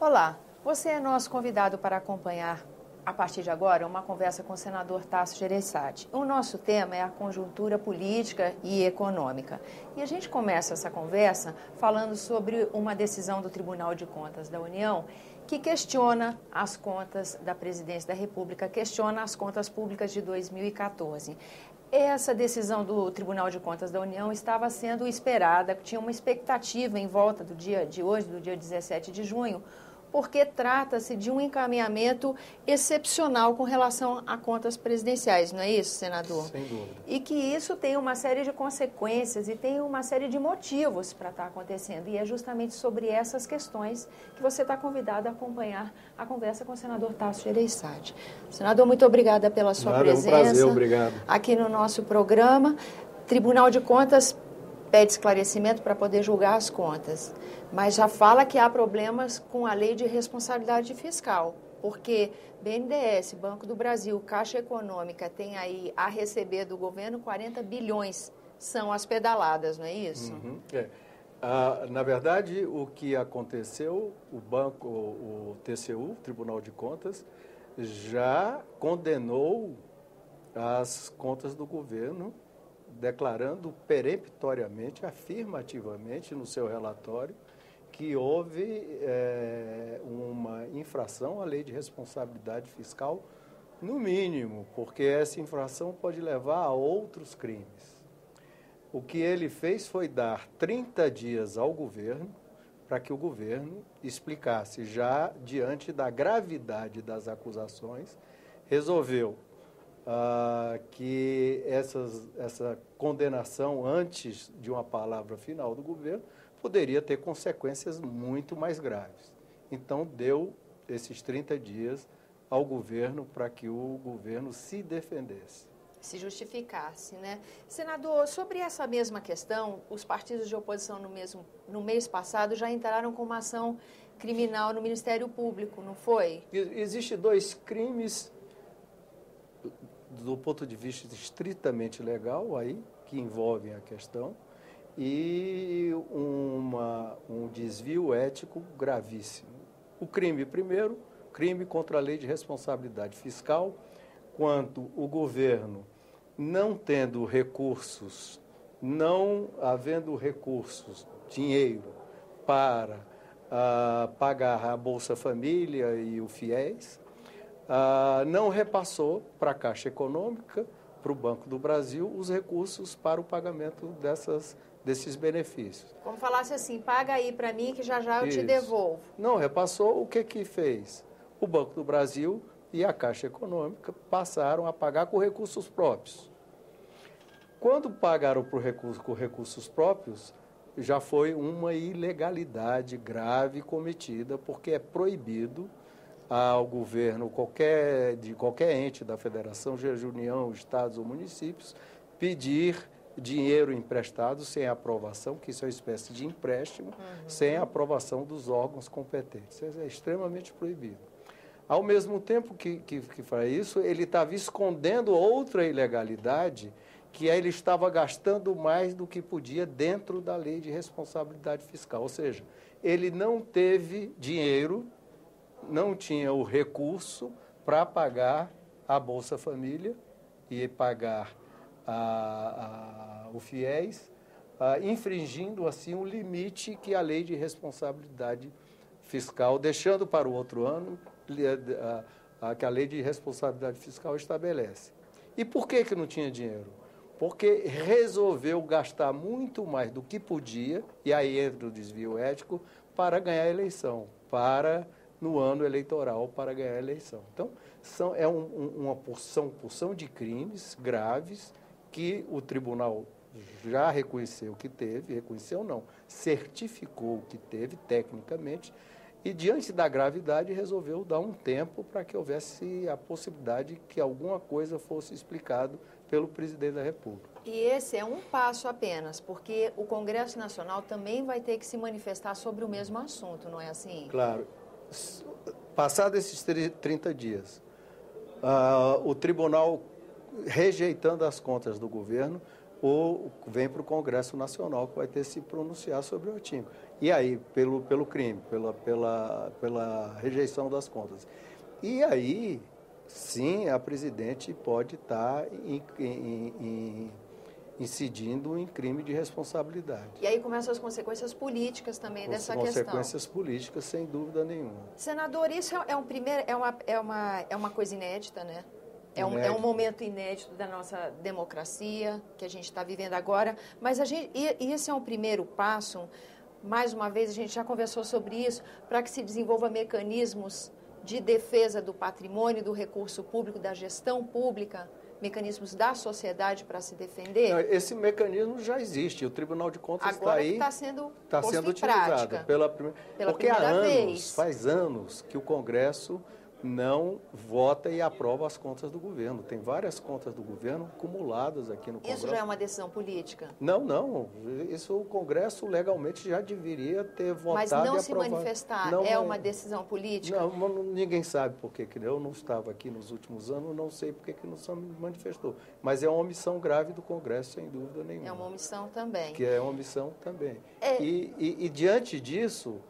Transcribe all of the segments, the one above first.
Olá, você é nosso convidado para acompanhar, a partir de agora, uma conversa com o senador Tasso Gereissati. O nosso tema é a conjuntura política e econômica. E a gente começa essa conversa falando sobre uma decisão do Tribunal de Contas da União que questiona as contas da Presidência da República, questiona as contas públicas de 2014. Essa decisão do Tribunal de Contas da União estava sendo esperada, tinha uma expectativa em volta do dia de hoje, do dia 17 de junho, porque trata-se de um encaminhamento excepcional com relação a contas presidenciais, não é isso, senador? Sem dúvida. E que isso tem uma série de consequências e tem uma série de motivos para estar acontecendo. E é justamente sobre essas questões que você está convidado a acompanhar a conversa com o senador Tasso Gereissati. Senador, muito obrigada pela sua presença. É um prazer, obrigado. Aqui no nosso programa. Tribunal de Contas pede esclarecimento para poder julgar as contas, mas já fala que há problemas com a lei de responsabilidade fiscal, porque BNDES, Banco do Brasil, Caixa Econômica tem aí a receber do governo 40 bilhões, são as pedaladas, não é isso? Na verdade, o que aconteceu, o TCU, Tribunal de Contas, já condenou as contas do governo, declarando peremptoriamente, afirmativamente no seu relatório, que houve uma infração à lei de responsabilidade fiscal, no mínimo, porque essa infração pode levar a outros crimes. O que ele fez foi dar 30 dias ao governo para que o governo explicasse, já diante da gravidade das acusações, resolveu que essa condenação antes de uma palavra final do governo poderia ter consequências muito mais graves. Então, deu esses 30 dias ao governo para que o governo se defendesse. Se justificasse, né? Senador, sobre essa mesma questão, os partidos de oposição no mês passado já entraram com uma ação criminal no Ministério Público, não foi? Existem dois crimes do ponto de vista estritamente legal aí, que envolvem a questão, e um desvio ético gravíssimo. O crime, primeiro, crime contra a lei de responsabilidade fiscal, quanto o governo não tendo recursos, não havendo recursos, dinheiro, para pagar a Bolsa Família e o FIES, não repassou para a Caixa Econômica, para o Banco do Brasil, os recursos para o pagamento desses benefícios. Como falasse assim, paga aí para mim que já eu te Isso. devolvo. Não repassou, o que fez? O Banco do Brasil e a Caixa Econômica passaram a pagar com recursos próprios. Quando pagaram com recursos próprios, já foi uma ilegalidade grave cometida, porque é proibido ao governo de qualquer ente da federação, seja União, estados ou municípios, pedir dinheiro emprestado sem aprovação, que isso é uma espécie de empréstimo, sem aprovação dos órgãos competentes. Isso é extremamente proibido. Ao mesmo tempo que faz isso, ele estava escondendo outra ilegalidade, que ele estava gastando mais do que podia dentro da lei de responsabilidade fiscal. Ou seja, ele não teve dinheiro, não tinha o recurso para pagar a Bolsa Família e pagar o FIES, infringindo assim o limite que a lei de responsabilidade fiscal, deixando para o outro ano, que a lei de responsabilidade fiscal estabelece. E por que não tinha dinheiro? Porque resolveu gastar muito mais do que podia, e aí entra o desvio ético, para ganhar a eleição, no ano eleitoral, para ganhar a eleição. Então, é uma porção de crimes graves que o tribunal já reconheceu que teve, reconheceu não, certificou que teve tecnicamente, e diante da gravidade resolveu dar um tempo para que houvesse a possibilidade que alguma coisa fosse explicado pelo presidente da República. E esse é um passo apenas, porque o Congresso Nacional também vai ter que se manifestar sobre o mesmo assunto, não é assim? Claro. Passados esses 30 dias, o tribunal, rejeitando as contas do governo, ou vem para o Congresso Nacional, que vai ter que se pronunciar sobre o artigo. E aí, pelo crime, pela rejeição das contas. E aí, sim, a presidente pode estar incidindo em crime de responsabilidade. E aí começam as consequências políticas também dessa questão. Consequências políticas, sem dúvida nenhuma. Senador, isso é uma coisa inédita, né? É um momento inédito da nossa democracia que a gente está vivendo agora, mas esse é um primeiro passo. Mais uma vez, a gente já conversou sobre isso, para que se desenvolva mecanismos de defesa do patrimônio, do recurso público, da gestão pública, mecanismos da sociedade para se defender? Não, esse mecanismo já existe. O Tribunal de Contas está aí. Agora está sendo utilizado porque faz anos que o Congresso não vota e aprova as contas do governo. Tem várias contas do governo acumuladas aqui no Congresso. Isso já é uma decisão política? Não. Isso o Congresso legalmente já deveria ter votado e aprovado. Mas não se manifestar é uma decisão política? Não, ninguém sabe por que. Eu não estava aqui nos últimos anos, não sei por que não se manifestou. Mas é uma omissão grave do Congresso, sem dúvida nenhuma. É uma omissão também. Que é uma omissão também. E diante disso,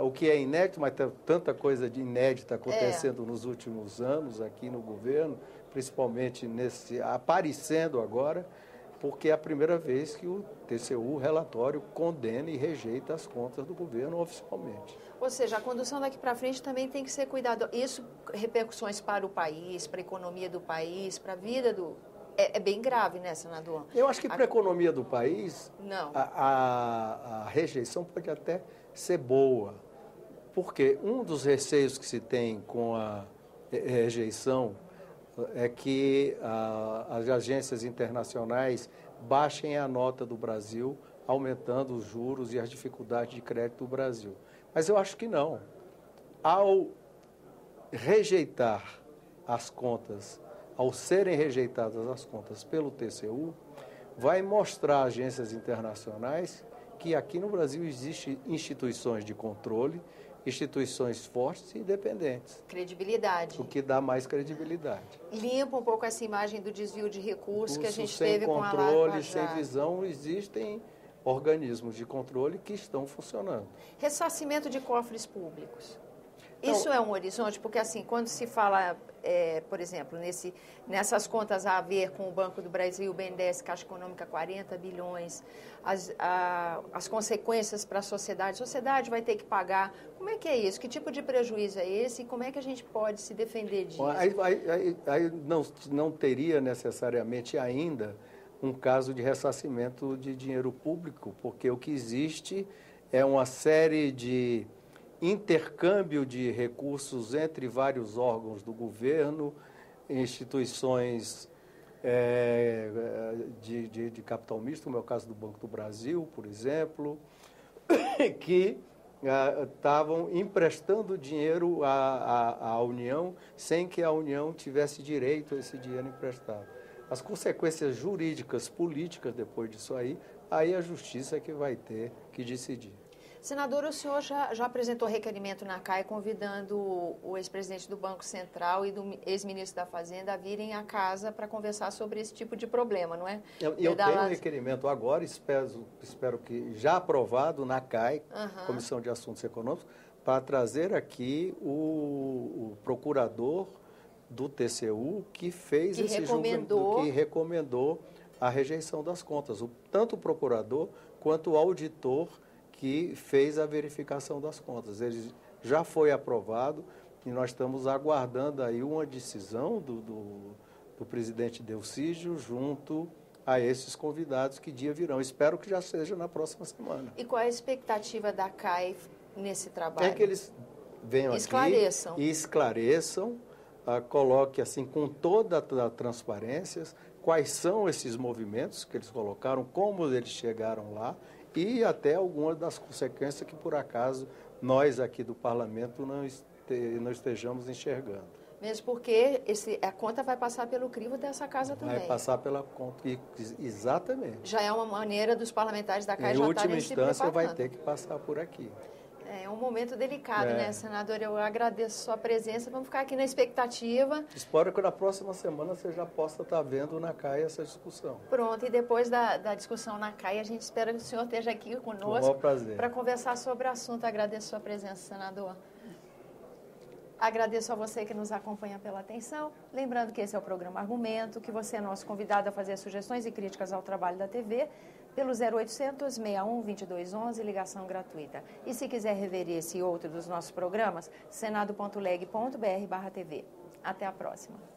o que é inédito, mas tem tanta coisa de inédita acontecendo nos últimos anos aqui no governo, principalmente aparecendo agora, porque é a primeira vez que o TCU, relatório, condena e rejeita as contas do governo oficialmente. Ou seja, a condução daqui para frente também tem que ser cuidado. Isso, repercussões para o país, para a economia do país, para a vida do... É bem grave, né, senador? Eu acho que para a economia do país, não. A rejeição pode até ser boa, porque um dos receios que se tem com a rejeição é que as agências internacionais baixem a nota do Brasil, aumentando os juros e as dificuldades de crédito do Brasil. Mas eu acho que não. Ao rejeitar as contas, ao serem rejeitadas as contas pelo TCU, vai mostrar às agências internacionais que aqui no Brasil existem instituições de controle, instituições fortes e independentes. Credibilidade. O que dá mais credibilidade. Limpa um pouco essa imagem do desvio de recursos que a gente teve com a Sem controle, sem visão, existem organismos de controle que estão funcionando. Ressarcimento de cofres públicos. Isso é um horizonte, porque assim, quando se fala, por exemplo, nessas contas a ver com o Banco do Brasil, o BNDES, Caixa Econômica, 40 bilhões, as consequências para a sociedade vai ter que pagar. Como é que é isso? Que tipo de prejuízo é esse e como é que a gente pode se defender disso? Aí não teria necessariamente ainda um caso de ressarcimento de dinheiro público, porque o que existe é uma série de intercâmbio de recursos entre vários órgãos do governo, instituições de capital misto, como é o caso do Banco do Brasil, por exemplo, que estavam emprestando dinheiro à União sem que a União tivesse direito a esse dinheiro emprestado. As consequências jurídicas, políticas depois disso aí a Justiça é que vai ter que decidir. Senador, o senhor já apresentou requerimento na CAI convidando o ex-presidente do Banco Central e do ex-ministro da Fazenda a virem à casa para conversar sobre esse tipo de problema, não é? Eu tenho um requerimento agora, espero que já aprovado na CAI, Comissão de Assuntos Econômicos, para trazer aqui o procurador do TCU que fez esse julgamento, que recomendou a rejeição das contas. Tanto o procurador quanto o auditor que fez a verificação das contas. Ele já foi aprovado e nós estamos aguardando aí uma decisão do presidente Delcídio junto a esses convidados que dia virão. Espero que já seja na próxima semana. E qual é a expectativa da CAI nesse trabalho? É que eles venham aqui e esclareçam, coloque assim com toda a transparência quais são esses movimentos que eles colocaram, como eles chegaram lá, e até algumas das consequências que, por acaso, nós aqui do Parlamento não estejamos enxergando. Mesmo porque a conta vai passar pelo crivo dessa casa também. Vai passar pela conta, exatamente. Já é uma maneira dos parlamentares da CAI já estarem se preparando. Em última instância, vai ter que passar por aqui. É um momento delicado, né, senador? Eu agradeço a sua presença. Vamos ficar aqui na expectativa. Espero que na próxima semana você já possa estar vendo na CAI essa discussão. Pronto, e depois da discussão na CAI, a gente espera que o senhor esteja aqui conosco para conversar sobre o assunto. Agradeço a sua presença, senador. Agradeço a você que nos acompanha pela atenção. Lembrando que esse é o programa Argumento, que você é nosso convidado a fazer sugestões e críticas ao trabalho da TV pelo 0800 61 2211, ligação gratuita. E se quiser rever esse e outro dos nossos programas, senado.leg.br/TV. Até a próxima.